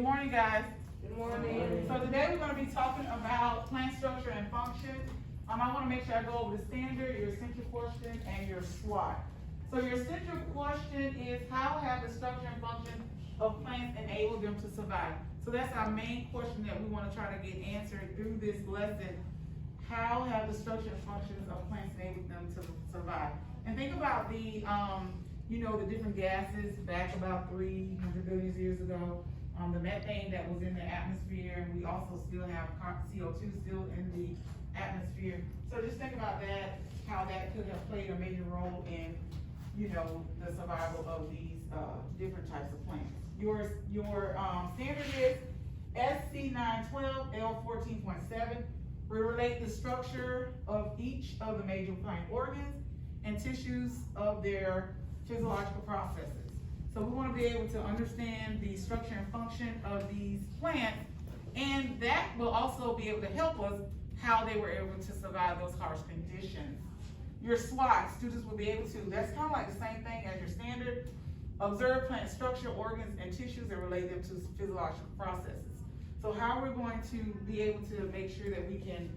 Good morning, guys. Good morning. So today we're going to be talking about plant structure and function. I want to make sure I go over the standard, your essential question, and your SWOT. So your essential question is, how have the structure and function of plants enabled them to survive? So that's our main question that we want to try to get answered through this lesson. How have the structure and functions of plants enabled them to survive? And think about the, the different gases back about 300 billion years ago. The methane that was in the atmosphere, and we also still have CO2 still in the atmosphere. So just think about that, how that could have played a major role in, the survival of these different types of plants. Your standard is SC912 L14.7. We relate the structure of each of the major plant organs and tissues of their physiological processes. So we want to be able to understand the structure and function of these plants, and that will also be able to help us how they were able to survive those harsh conditions. Your SWOT, students will be able to, that's kind of like the same thing as your standard. Observe plant structure, organs, and tissues and relate them to physiological processes. So how are we going to be able to make sure that we can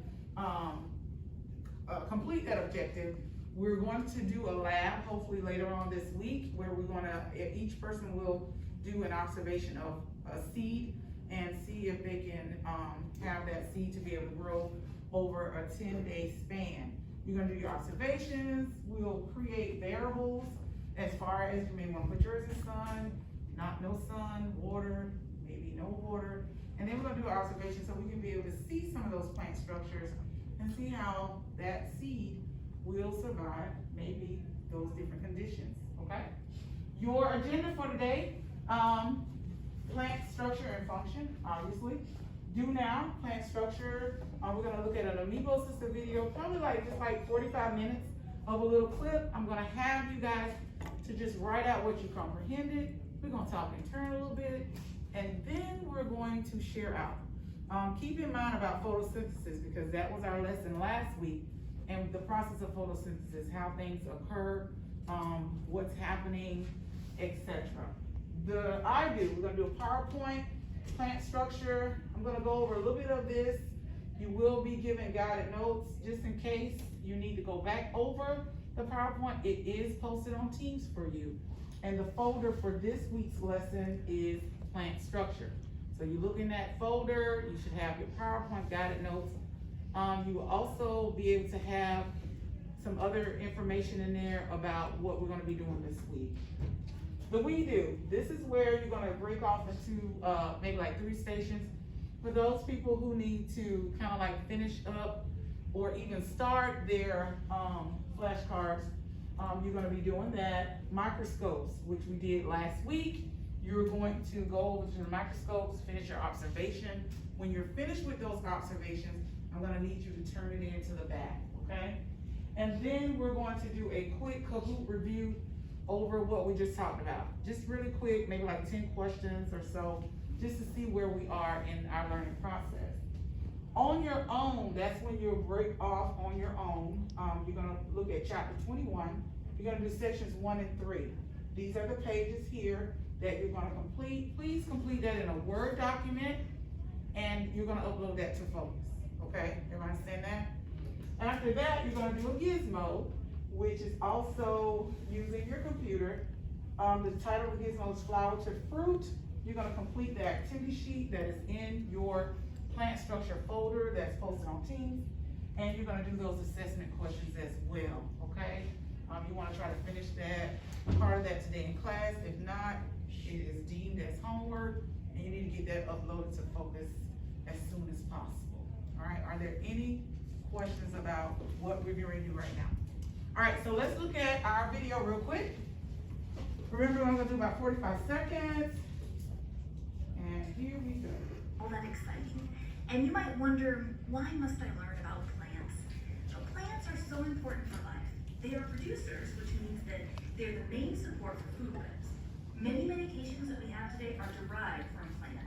complete that objective? We're going to do a lab, hopefully later on this week, where we're going to, each person will do an observation of a seed and see if they can have that seed to be able to grow over a 10-day span. You're going to do your observations. We'll create variables as far as you may want to put yours in sun, no sun, water, maybe no water. And then we're going to do our observations so we can be able to see some of those plant structures and see how that seed will survive maybe those different conditions, okay? Your agenda for today, plant structure and function, obviously. Do now, plant structure. We're gonna look at an Amiibo system video, probably just 45 minutes of a little clip. I'm gonna have you guys to just write out what you comprehended. We're gonna talk in turn a little bit, and then we're going to share out. Keep in mind about photosynthesis, because that was our lesson last week. And the process of photosynthesis, how things occur, what's happening, etc. We're gonna do a PowerPoint, plant structure. I'm gonna go over a little bit of this. You will be given guided notes just in case you need to go back over the PowerPoint. It is posted on Teams for you. And the folder for this week's lesson is plant structure. So you look in that folder, you should have your PowerPoint guided notes. You will also be able to have some other information in there about what we're going to be doing this week. The We Do, this is where you're going to break off into maybe 3 stations. For those people who need to kind of finish up or even start their flashcards, you're going to be doing that. Microscopes, which we did last week. You're going to go over to the microscopes, finish your observation. When you're finished with those observations, I'm going to need you to turn it into the back, okay? And then we're going to do a quick Kahoot review over what we just talked about. Just really quick, maybe 10 questions or so, just to see where we are in our learning process. On your own, that's when you'll break off on your own. You're going to look at chapter 21. You're going to do sections 1 and 3. These are the pages here that you're going to complete. Please complete that in a Word document, and you're going to upload that to Focus. Okay, everyone understand that? After that, you're going to do a gizmo, which is also using your computer. The title of the gizmo is Flower to Fruit. You're going to complete the activity sheet that is in your plant structure folder that's posted on Teams, and you're going to do those assessment questions as well, okay? You want to try to finish that part of that today in class. If not, it is deemed as homework, and you need to get that uploaded to Focus as soon as possible. All right, are there any questions about what we're going to do right now? All right, so let's look at our video real quick. Remember, I'm going to do about 45 seconds. And here we go. All that exciting. And you might wonder, why must I learn about plants? Well, plants are so important for life. They are producers, which means that they're the main support for food webs. Many medications that we have today are derived from plants.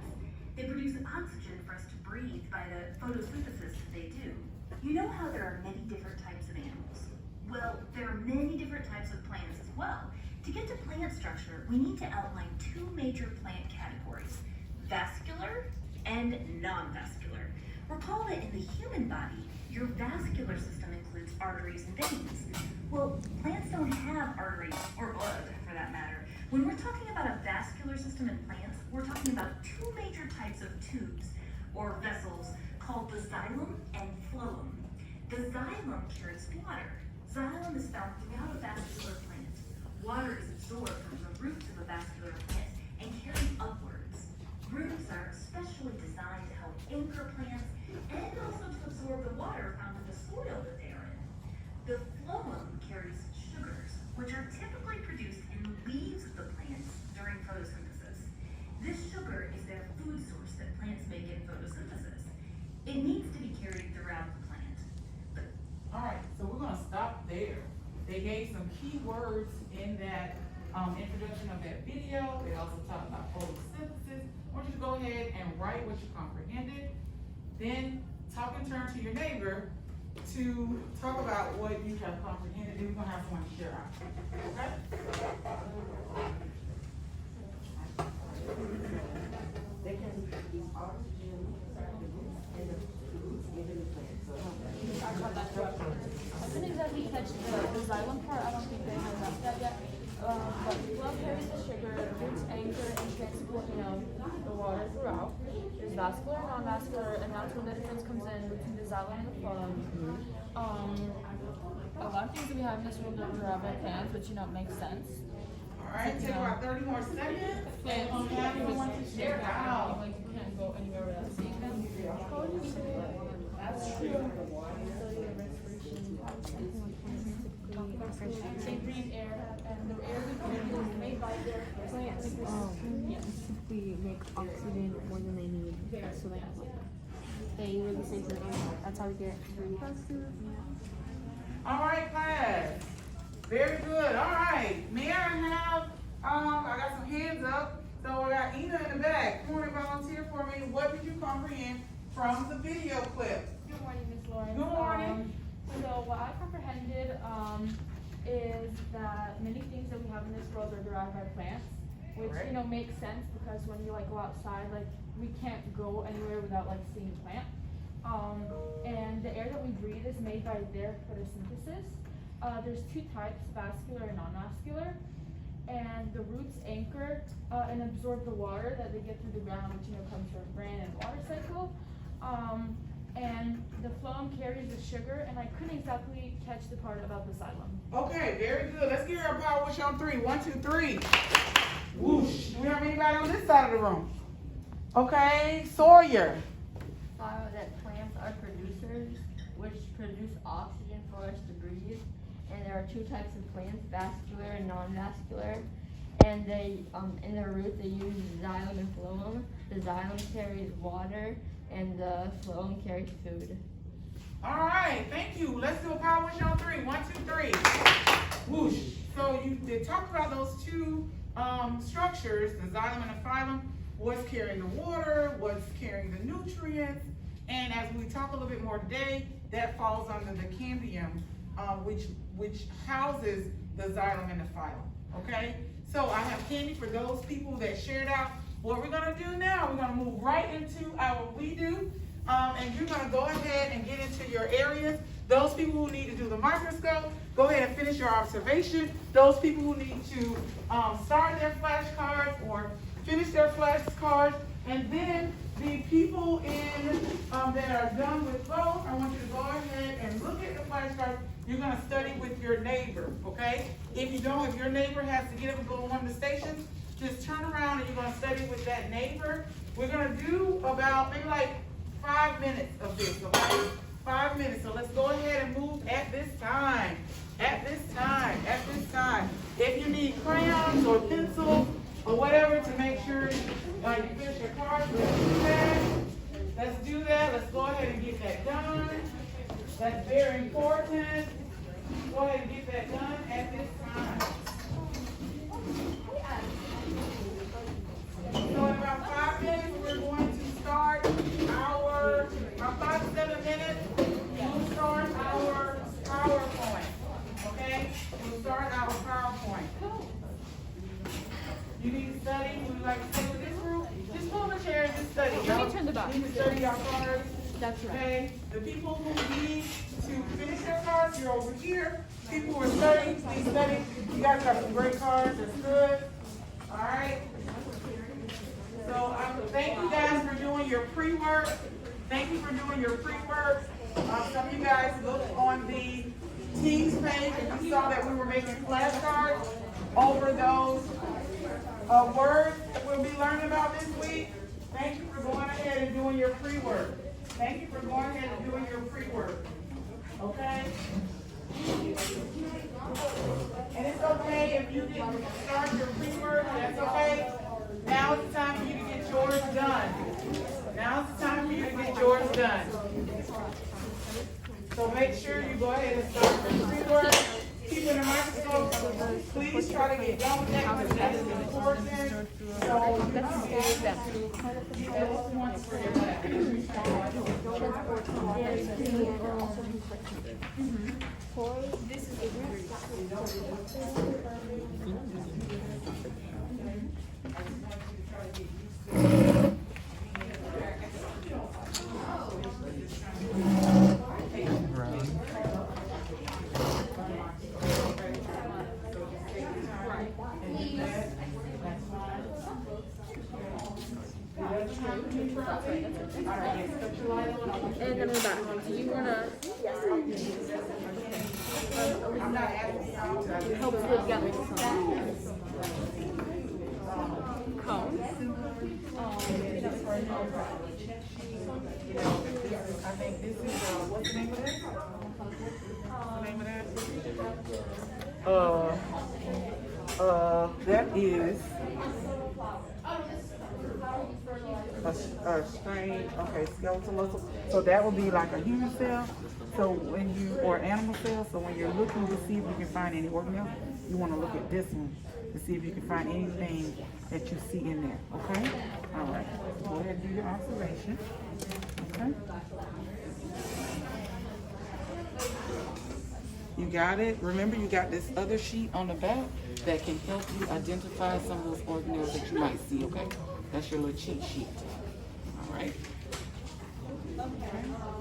They produce oxygen for us to breathe by the photosynthesis that they do. You know how there are many different types of animals? Well, there are many different types of plants as well. To get to plant structure, we need to outline 2 major plant categories: vascular and non-vascular. Recall that in the human body, your vascular system includes arteries and veins. Well, plants don't have arteries or blood, for that matter. When we're talking about a vascular system in plants, we're talking about two major types of tubes or vessels called the xylem and phloem. The xylem carries water. Xylem is found throughout a vascular plant. Water is absorbed from the roots of a vascular plant and carried upwards. Roots are specially designed to help anchor plants and also to absorb the water found in the soil that they are in. The phloem carries sugars, which are typically produced in the leaves of the plants during photosynthesis. This sugar is their food source that plants make in photosynthesis. It needs to be carried throughout the plant. All right, so we're gonna stop there. They gave some key words in that introduction of that video. They also talked about photosynthesis. I want you to go ahead and write what you comprehended. Then talk in turn to your neighbor to talk about what you have comprehended. Then we're gonna have someone to share out. Okay? They can be oxygen and the foods given the plant. So I couldn't exactly catch the xylem part. I don't think they have that yet. But the phloem carries the sugar, roots anchor and transport, the water throughout. There's vascular and non-vascular, and that's where the difference comes in between the xylem and the phloem. A lot of things that we have in this room that we have by plants, which makes sense. All right, take about 30 more seconds. And we'll have someone to share out. Like you can't go anywhere without seeing them. That's true. They breathe air, and the air we breathe is made by their plants. We make oxygen more than they need, so they have they release it. That's how we get breathe. All right, class. Very good. All right. May I have, I got some hands up. So I got Ina in the back. Come on and volunteer for me. What did you comprehend from the video clip? Good morning, Ms. Lawrence. Good morning. So what I comprehended is that many things that we have in this world are derived by plants, which Right. Makes sense because when you go outside, we can't go anywhere without seeing a plant. And the air that we breathe is made by their photosynthesis. There's two types, vascular and non-vascular. And the roots anchor and absorb the water that they get through the ground, which comes from rain and water cycle. And the phloem carries the sugar, and I couldn't exactly catch the part about the xylem. Okay, very good. Let's give her a power whoosh on 3. 1, 2, 3. Whoosh. Do we have anybody on this side of the room? Okay, Sawyer. That plants are producers, which produce oxygen for us to breathe. And there are two types of plants, vascular and non-vascular. And they, in their root, they use xylem and phloem. The xylem carries water, and the phloem carries food. All right, thank you. Let's do a power whoosh on 3. 1, 2, 3. Whoosh. So you did talk about those two structures, the xylem and the phloem. What's carrying the water, what's carrying the nutrients, and as we talk a little bit more today, that falls under the cambium, which houses the xylem and the phloem. Okay, so I have candy for those people that shared out. What we're gonna do now, we're gonna move right into our redo, and you're gonna go ahead and get into your areas. Those people who need to do the microscope, go ahead and finish your observation. Those people who need to start their flashcards or finish their flashcards, and then the people that are done with both, I want you to go ahead and look at the flashcards. You're gonna study with your neighbor, okay? If your neighbor has to get up and go to one of the stations, just turn around and you're gonna study with that neighbor. We're gonna do about maybe 5 minutes of this, okay? 5 minutes, so let's go ahead and move at this time. At this time. If you need crayons or pencils or whatever to make sure you finish your cards, let's do that. Let's go ahead and get that done. That's very important. Go ahead and get that done at this time. So in about 5 minutes, we're going to start about 5 to 7 minutes, we'll start our PowerPoint, okay? We'll start our PowerPoint. You need to study, would you like to stay with this group? Just pull up a chair Let me turn the back. Need to study your cards. That's right. Okay, the people who need to finish their cards, you're over here. People who are studying, please study. You guys got some great cards, it's good. All right. So, thank you guys for doing your pre-work. Thank you for doing your pre-work. Some of you guys looked on the Teams page and you saw that we were making flashcards over those words that we'll be learning about this week. Thank you for going ahead and doing your pre-work. Thank you for going ahead and doing your pre-work. Okay? And it's okay if you didn't start your pre-work, that's okay. Now it's time for you to get yours done. Now it's time for you to get yours done. So make sure you go ahead and start your pre-work. Keep in the microscope. Please try to get done with that because that is important. So you can get those points for your lab. And then we're back. Do you wanna I'm not asking you to help us put together I think this is, what's the name of this? What's the name of that? That is a strain, okay, skeletal muscle. So that would be like a human cell. So when you, or animal cell, so when you're looking to see if you can find any organelle, you want to look at this one to see if you can find anything that you see in there, okay? All right, go ahead and do your observation, okay? You got it? Remember, you got this other sheet on the back that can help you identify some of those organelles that you might see, okay? That's your little cheat sheet, all right? Okay.